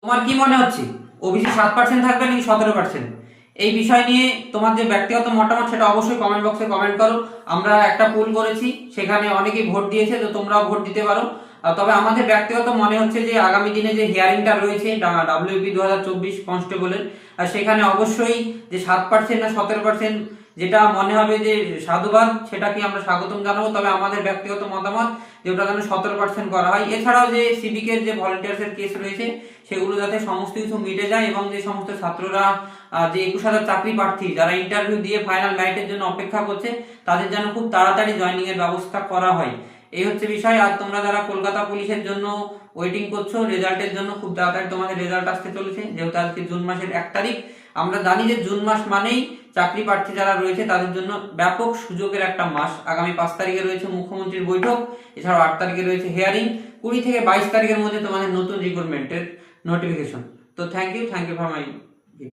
তোমার কি মনে হচ্ছে ওবিসি 7% থাকবে নাকি 17%? এই বিষয় নিয়ে তোমার যে ব্যক্তিগত মতামত সেটা অবশ্যই কমেন্ট বক্সে কমেন্ট করো। আমরা একটা পোল করেছি, সেখানে অনেকেই ভোট দিয়েছে, তো তোমরাও ভোট দিতে পারো। তবে আমাদের ব্যক্তিগত মনে হচ্ছে যে আগামী দিনে যে হিয়ারিংটা রয়েছে WBP 2024 কনস্টেবলের, সেখানে অবশ্যই যে 7% না 17% যেটা মনে হবে যে সাধুবাদ, সেটাকে আমরা স্বাগতম জানাবো। তবে আমাদের ব্যক্তিগত মতামত যে ওটা যেন 17% করা হয়। এছাড়াও যে সিভিকের যে ভলেন্টিয়ার্সের কেস রয়েছে সেগুলো যাতে সমস্ত কিছু মিটে যায়, এবং যে সমস্ত ছাত্ররা যে 21,000 চাকরি প্রার্থী যারা ইন্টারভিউ দিয়ে ফাইনাল মেরিটের জন্য অপেক্ষা করছে, তাদের যেন খুব তাড়াতাড়ি জয়েনিং এর ব্যবস্থা করা হয়। এই হচ্ছে বিষয়। আর তোমরা যারা কলকাতা পুলিশের জন্য ওয়েটিং করছো রেজাল্টের জন্য, খুব তাড়াতাড়ি তোমাদের রেজাল্ট আসতে চলেছে। যেহেতু আজকে জুন মাসের 1 তারিখ, আমরা জানি যে জুন মাস মানেই চাকরি প্রার্থী যারা রয়েছে তাদের জন্য ব্যাপক সুযোগের একটা মাস। আগামী 5 তারিখে রয়েছে মুখ্যমন্ত্রীর বৈঠক, এছাড়াও 8 তারিখে রয়েছে হিয়ারিং, 20 থেকে 22 তারিখের মধ্যে তোমাদের নতুন রিক্রুটমেন্টের নোটিফিকেশন। তো থ্যাংক ইউ ফর মাই